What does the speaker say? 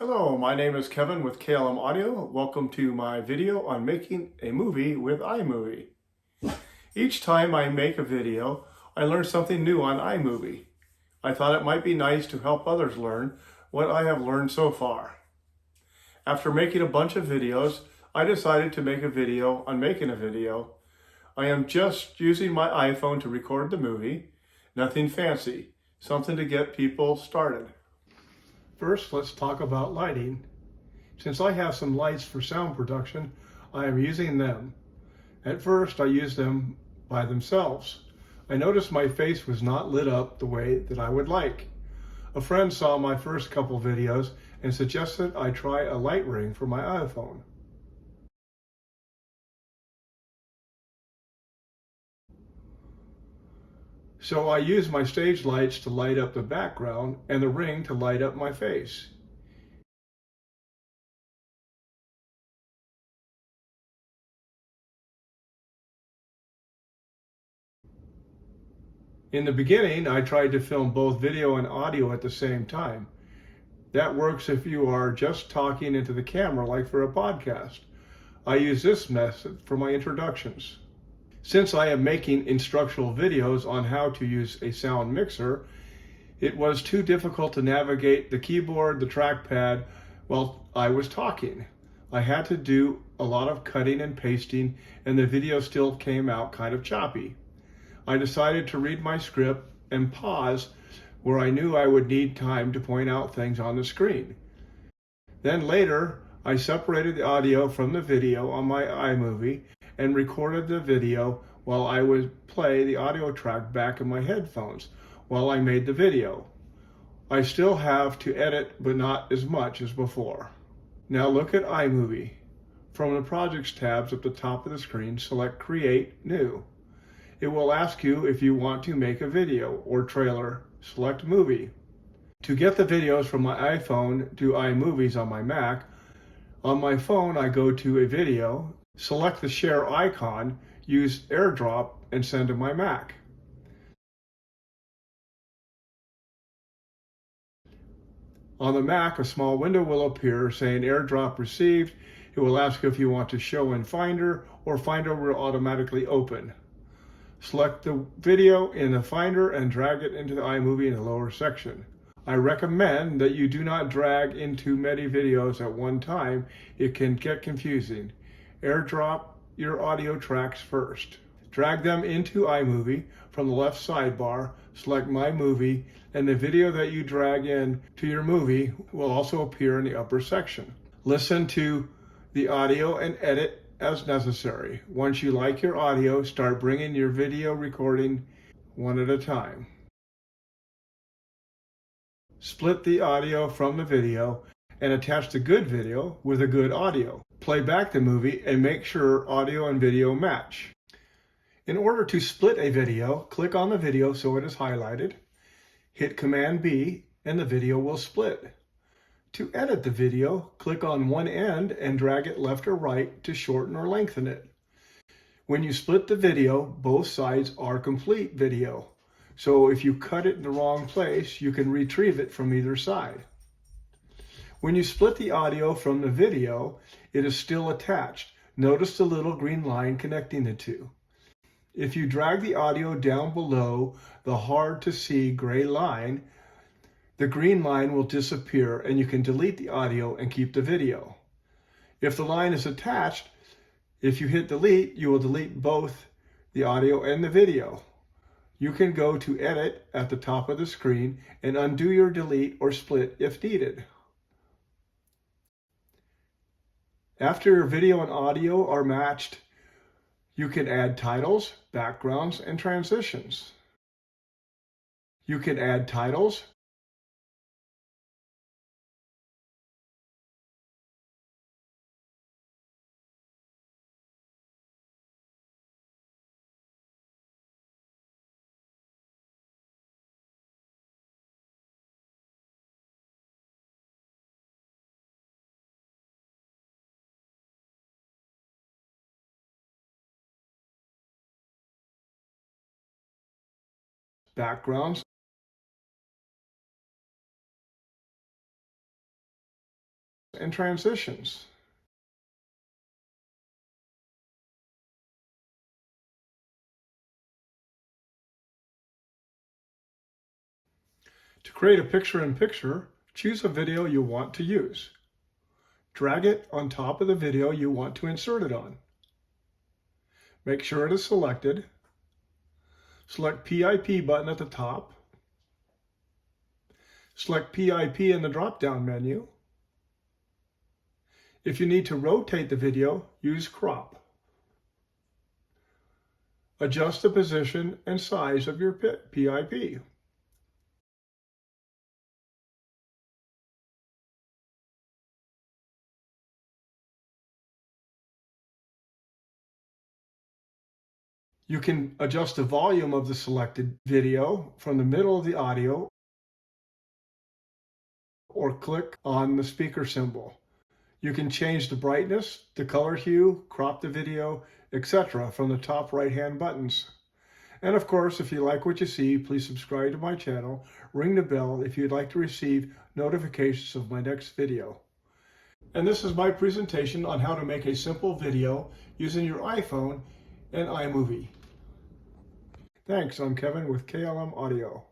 Hello, my name is Kevin with KLM Audio. Welcome to my video on making a movie with iMovie. Each time I make a video, I learn something new on iMovie. I thought it might be nice to help others learn what I have learned so far. After making a bunch of videos, I decided to make a video on making a video. I am just using my iPhone to record the movie. Nothing fancy, something to get people started. First, let's talk about lighting. Since I have some lights for sound production, I am using them. At first, I used them by themselves. I noticed my face was not lit up the way that I would like. A friend saw my first couple videos and suggested I try a light ring for my iPhone. So I used my stage lights to light up the background and the ring to light up my face. In the beginning, I tried to film both video and audio at the same time. That works if you are just talking into the camera like for a podcast. I use this method for my introductions. Since I am making instructional videos on how to use a sound mixer, it was too difficult to navigate the keyboard, the trackpad, while I was talking. I had to do a lot of cutting and pasting, and the video still came out kind of choppy. I decided to read my script and pause where I knew I would need time to point out things on the screen. Then later, I separated the audio from the video on my iMovie and recorded the video while I would play the audio track back in my headphones while I made the video. I still have to edit, but not as much as before. Now look at iMovie. From the Projects tabs at the top of the screen, select Create New. It will ask you if you want to make a video or trailer. Select Movie. To get the videos from my iPhone to iMovies on my Mac, on my phone I go to a video, select the share icon, use AirDrop, and send to my Mac. On the Mac, a small window will appear saying AirDrop received. It will ask if you want to show in Finder, or Finder will automatically open. Select the video in the Finder and drag it into the iMovie in the lower section. I recommend that you do not drag into many videos at one time. It can get confusing. AirDrop your audio tracks first. Drag them into iMovie from the left sidebar, select My Movie, and the video that you drag in to your movie will also appear in the upper section. Listen to the audio and edit as necessary. Once you like your audio, start bringing your video recording one at a time. Split the audio from the video and attach the good video with a good audio. Play back the movie and make sure audio and video match. In order to split a video, click on the video so it is highlighted, hit Command B, and the video will split. To edit the video, click on one end and drag it left or right to shorten or lengthen it. When you split the video, both sides are complete video. So if you cut it in the wrong place, you can retrieve it from either side. When you split the audio from the video, it is still attached. Notice the little green line connecting the two. If you drag the audio down below the hard to see gray line, the green line will disappear and you can delete the audio and keep the video. If the line is attached, if you hit delete, you will delete both the audio and the video. You can go to Edit at the top of the screen and undo your delete or split if needed. After your video and audio are matched, you can add titles, backgrounds, and transitions. You can add titles, backgrounds, and transitions. To create a picture-in-picture, choose a video you want to use. Drag it on top of the video you want to insert it on. Make sure it is selected. Select PIP button at the top. Select PIP in the drop-down menu. If you need to rotate the video, use crop. Adjust the position and size of your PIP. You can adjust the volume of the selected video from the middle of the audio or click on the speaker symbol. You can change the brightness, the color hue, crop the video, etc. from the top right-hand buttons. And of course, if you like what you see, please subscribe to my channel, ring the bell if you'd like to receive notifications of my next video. And this is my presentation on how to make a simple video using your iPhone and iMovie. Thanks, I'm Kevin with KLM Audio.